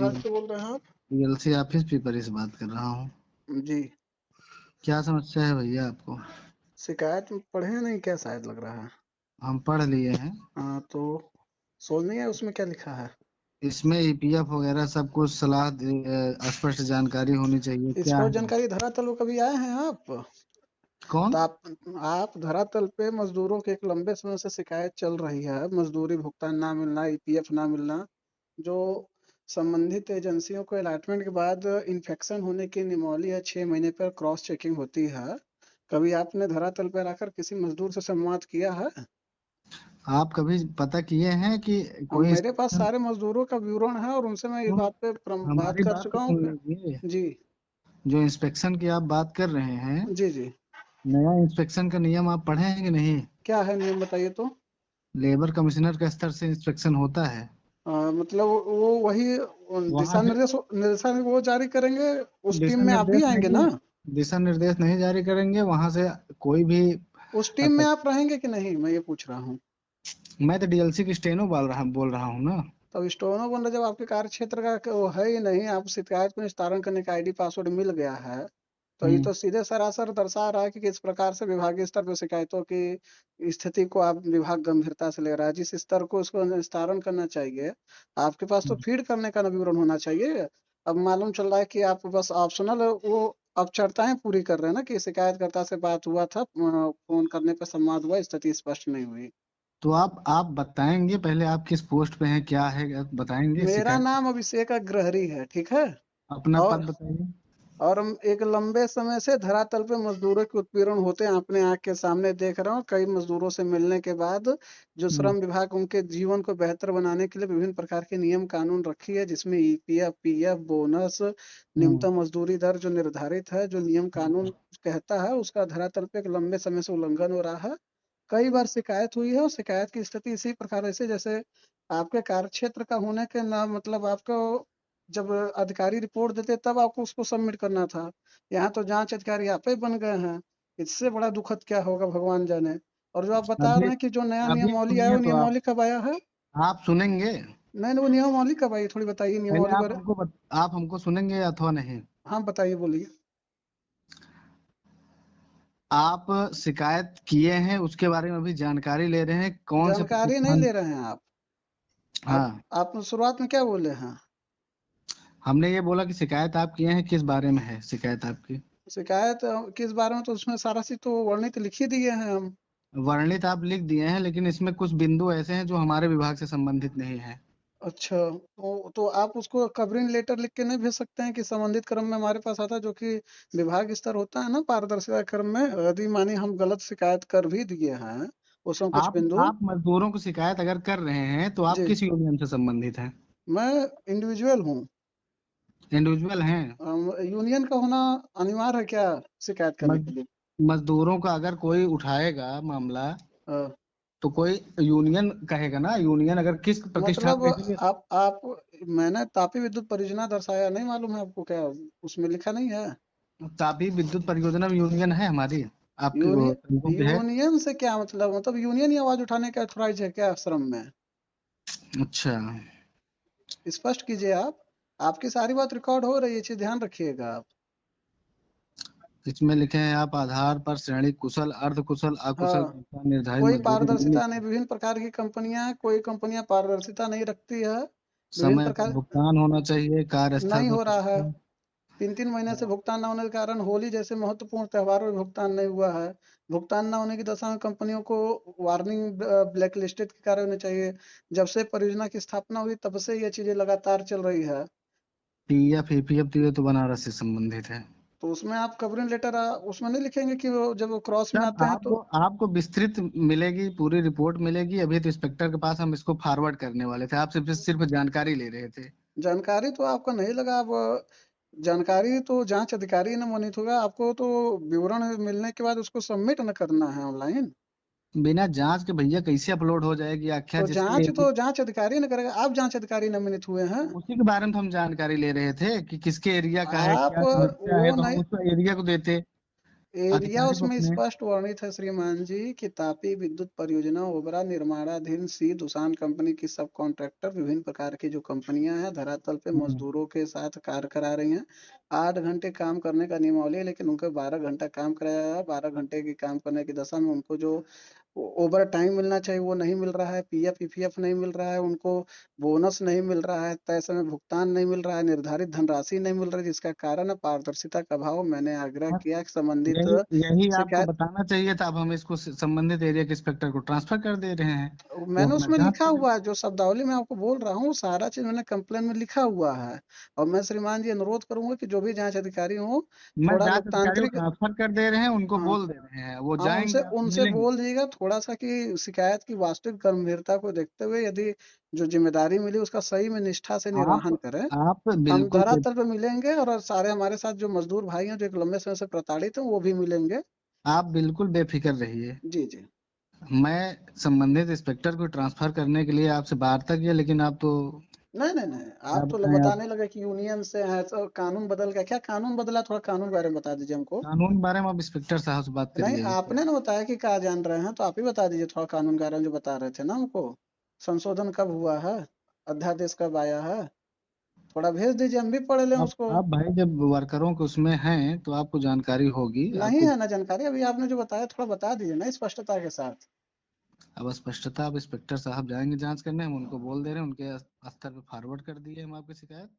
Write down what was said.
कहाँ से बोल रहे हैं आप? पीएलसी ऑफिस पीपरी से बात कर रहा हूँ। जी। क्या समस्या है भैया आपको? शिकायत पढ़े नहीं क्या, शायद लग रहा है। हम पढ़ लिए हैं। हाँ तो सोच नहीं है उसमें क्या लिखा है। इसमें ईपीएफ वगैरह सब कुछ सलाह स्पष्ट जानकारी होनी चाहिए, इस क्या पर है? जानकारी धरातल पे कभी आए हैं आप? कौन? तो आप धरातल पे मजदूरों की एक लंबे समय से शिकायत चल रही है, मजदूरी भुगतान ना मिलना, ईपीएफ ना मिलना, जो संबंधित एजेंसियों को अलॉटमेंट के बाद इन्फेक्शन होने की निमोनिया या 6 महीने पर क्रॉस चेकिंग होती है। कभी आपने धरातल पर आकर किसी मजदूर से संवाद किया है? आप कभी पता किए हैं कि अब कोई मेरे पास इंस्पेक्शन? सारे मजदूरों का विवरण है और उनसे मैं इस बात पे बात हमारी कर बात तो चुका हूँ सुन कि लीजिए। जी। जो इंस्पेक्शन की आप बात कर रहे हैं, जी जी। नया इंस्पेक्शन का नियम आप पढ़े हैं कि नहीं? क्या है नियम बताइए तो। लेबर कमिश्नर के स्तर से इंस्पेक्शन होता है। मतलब वो वही वहां से दिशा वो जारी करेंगे। उस टीम में आप भी आएंगे ना? दिशा निर्देश नहीं जारी करेंगे। वहां से कोई भी उस टीम में आप रहेंगे कि नहीं, मैं ये पूछ रहा हूँ। मैं तो डीएलसी की स्टेनो बोल रहा हूँ ना। तब स्टोनो बंदा जब आपके कार्य क्षेत्र का वो है ही नहीं, आप शिकायत को निस्तारण करने का आईडी पासवर्ड मिल गया है, तो ये हम्म। तो सीधे सरासर दर्शा रहा है कि किस प्रकार से विभागीय स्तर पर शिकायतों की स्थिति को आप विभाग गंभीरता से ले रहा है। जिस स्तर को उसको निस्तारण करना चाहिए, आपके पास तो फीड करने का ना विवरण होना चाहिए। अब मालूम चल रहा है कि आप बस ऑप्शनल वो औपचारिकताएं पूरी कर रहे हैं ना, कि शिकायतकर्ता से बात हुआ था, फोन करने पर संवाद हुआ, स्थिति स्पष्ट नहीं हुई। तो आप बताएंगे पहले, आप किस पोस्ट पे हैं, क्या है, आप बताएंगे मेरा शिकायत? नाम अभिषेक अग्रहरी है, ठीक है। अपना और पद बताइए। और हम एक लंबे समय से धरातल पे मजदूरों के उत्पीड़न होते हैं, अपने आंख के सामने देख रहा हूँ। कई मजदूरों से मिलने के बाद जो हम्म। श्रम विभाग उनके जीवन को बेहतर बनाने के लिए विभिन्न प्रकार के नियम कानून रखी है, जिसमें ईपीएफ, पीएफ, बोनस, हम्म। न्यूनतम मजदूरी दर जो निर्धारित है, जो नियम कानून कहता है, उसका धरातल पे एक लंबे समय से उल्लंघन हो रहा है। कई बार शिकायत हुई है और शिकायत की स्थिति इसी प्रकार से, जैसे आपके कार्य क्षेत्र का होने के ना मतलब आपको जब अधिकारी रिपोर्ट देते तब आपको उसको सबमिट करना था। यहाँ तो जांच अधिकारी आप ही बन गए हैं। इससे बड़ा दुखद क्या होगा भगवान जाने। और जो आप बता अभी रहे हैं कि जो नया अभी नियमावली आया, सुनिए वो तो नियमावली कब आया है? आप सुनेंगे। नहीं, वो नियमावली कब आई, थोड़ी बताइए पहले नियमावली बारे। आप हमको सुनेंगे अथवा नहीं? हाँ बताइए, बोलिए। आप शिकायत किए हैं, उसके बारे में अभी जानकारी ले रहे हैं, कौन से जानकारी नहीं प्रतिष्ठान? ले रहे हैं आप। आप हाँ, आप शुरुआत में क्या बोले हैं? हमने ये बोला कि शिकायत आप किए हैं, किस बारे में है शिकायत आपकी? शिकायत किस बारे में, तो उसमें सारा चीज तो वर्णित लिख ही दिए हैं हम। वर्णित आप लिख दिए हैं, लेकिन इसमें कुछ बिंदु ऐसे हैं जो हमारे विभाग से संबंधित नहीं है। अच्छा, तो आप उसको कवरिंग लेटर लिख के नहीं भेज सकते हैं कि संबंधित क्रम में हमारे पास आता है, जो कि विभाग स्तर होता है ना पारदर्शिता क्रम में। यदि माने हम गलत शिकायत कर भी दिए हैं, उसमें कुछ बिंदु। आप मजदूरों को शिकायत अगर कर रहे हैं तो आप जी। किस यूनियन से संबंधित हैं? मैं इंडिविजुअल हूँ। इंडिविजुअल हैं? यूनियन का होना अनिवार्य है क्या शिकायत करने मज, के लिए? मजदूरों का अगर कोई उठाएगा मामला अ, तो कोई यूनियन कहेगा ना। यूनियन अगर किस प्रतिष्ठान मतलब का, इसीलिए आप मैंने तापी विद्युत परियोजना दर्शाया, नहीं मालूम है आपको क्या? उसमें लिखा नहीं है? तापी विद्युत परियोजना में यूनियन है हमारी। आपकी वो संघों यूनियन पे है? यूनियन से क्या मतलब यूनियन ही आवाज उठाने का अथॉराइज है क्या श्रम में? अच्छा। स्पष्ट कीजिए आप। आपकी सारी बात रिकॉर्ड हो रही है, चीज ध्यान रखिएगा आप। इसमें लिखे हैं आप आधार पर श्रेणी कुशल, अर्ध कुशल, अकुशल हाँ, का निर्धारित कोई मजदूरी नहीं। पारदर्शिता नहीं, विभिन्न प्रकार की कंपनियां, कोई कंपनियां पारदर्शिता नहीं रखती है। विभिन्न समय पर प्रकार भुगतान होना चाहिए, कार्यस्थल नहीं पर हो रहा है। सुरक्षा। 3-3 महीने से भुगतान न होने के कारण होली जैसे महत्वपूर्ण त्योहारों में भुगतान नहीं हुआ है। भुगतान न होने की दशा में कंपनियों को वार्निंग ब्लैक लिस्टेड के कार्य होने चाहिए। जब से परियोजना की स्थापना हुई तब से ये चीजें लगातार चल रही है। पीएफ ईपीएफ तो ये तो बनारस से संबंधित है। तो उसमें आप कवरिंग लेटर उसमें नहीं लिखेंगे कि वो जब वो क्रॉस में सब आते हैं तो? आपको विस्तृत मिलेगी, पूरी रिपोर्ट मिलेगी। अभी तो इंस्पेक्टर के पास हम इसको फॉरवर्ड करने वाले थे, आप सिर्फ जानकारी ले रहे थे। जानकारी तो आपका नहीं लगा। अब जानकारी तो जांच अधिकारी ने मोनित होगा, आपको तो विवरण मिलने के बाद उसको सबमिट न करना है ऑनलाइन। बिना जांच के भैया कैसे अपलोड हो जाएगी आख्या? जिसके तो जांच अधिकारी ने करेगा। आप जांच अधिकारी नोमिनेट हुए हैं। उसी के बारे में तो हम जानकारी ले रहे थे कि किसके एरिया का है, आप क्या समस्या है, वो तो हम नहीं, उसको एरिया को देते। एरिया अधिकारी को उसमें अपने। स्पष्ट वर्णित है श्रीमान जी कि तापी विद्युत परियोजना ओबरा निर्माणाधीन सी दूसान कंपनी की सब कॉन्ट्रैक्टर विभिन्न प्रकार की जो कंपनियां हैं धरातल पे हम्म। मजदूरों के साथ कार्य करा रही हैं। 8 घंटे काम करने का नियमावली है, लेकिन उनको 12 घंटा काम कराया है। 12 घंटे की काम करने की दशा में उनको जो ओवर टाइम मिलना चाहिए वो नहीं मिल रहा है, पीएफ ईपीएफ नहीं मिल रहा है उनको, बोनस नहीं मिल रहा है, तय समय भुगतान नहीं मिल रहा है, निर्धारित धनराशि नहीं मिल रही, जिसका कारण है पारदर्शिता का अभाव। मैंने आग्रह हाँ, किया कि संबंधित यही यही आपको शिकायत, बताना चाहिए था। अब हम इसको संबंधित एरिया के इंस्पेक्टर को ट्रांसफर कर दे रहे हैं, वो मैंने अपना उसमें जांच लिखा करें। हुआ है जो शब्दावली मैं आपको बोल रहा हूँ, सारा चीज मैंने कंप्लेन में लिखा हुआ है। और मैं श्रीमान जी अनुरोध करूंगा कि जो भी जांच अधिकारी हो, मैं थोड़ा जांच अधिकारी को लोकतांत्रिक, ट्रांसफर कर दे रहे हैं, उनको हाँ बोल दे रहे हैं, वो हाँ, उनसे जाएंगे, आपसे उनसे मिलेंगे। बोल दीजिएगा थोड़ा सा कि शिकायत की वास्तविक गंभीरता को देखते हुए यदि जो जिम्मेदारी मिली उसका सही में निष्ठा से निर्वहन आप करें। आप हम बिल्कुल धरातल पे मिलेंगे और सारे हमारे साथ जो मजदूर भाई हैं जो एक लंबे समय से प्रताड़ित हैं वो भी मिलेंगे। आप बिल्कुल बेफिक्र रहिए। जी जी। मैं संबंधित इंस्पेक्टर को ट्रांसफर करने के लिए आपसे वार्ता किया, लेकिन आप तो नहीं नहीं नहीं, क्या आप तो बताएं आप। बताने लगे कि यूनियन से है तो कानून बदल गया। क्या कानून बदला, थोड़ा कानून के बारे में बता दीजिए हमको। कानून के बारे में आप इंस्पेक्टर साहब से बात नहीं, करिए। आपने ना बताया कि क्या जान रहे हैं, तो आप ही बता दीजिए थोड़ा कानून के बारे में जो बता रहे थे ना हमको। संशोधन कब हुआ है, अध्यादेश कब आया है, थोड़ा भेज दीजिए हम भी पढ़ लें उसको। आप भाई जब वर्करों के उसमें हैं तो आपको जानकारी होगी नहीं आपको। है ना जानकारी, अभी आपने जो बताया थोड़ा बता दीजिए ना स्पष्टता के साथ। अब स्पष्टता, अब इंस्पेक्टर साहब जाएंगे जांच करने, हम उनको बोल दे रहे हैं, उनके स्तर पे फॉरवर्ड कर दिए हम आपकी शिकायत।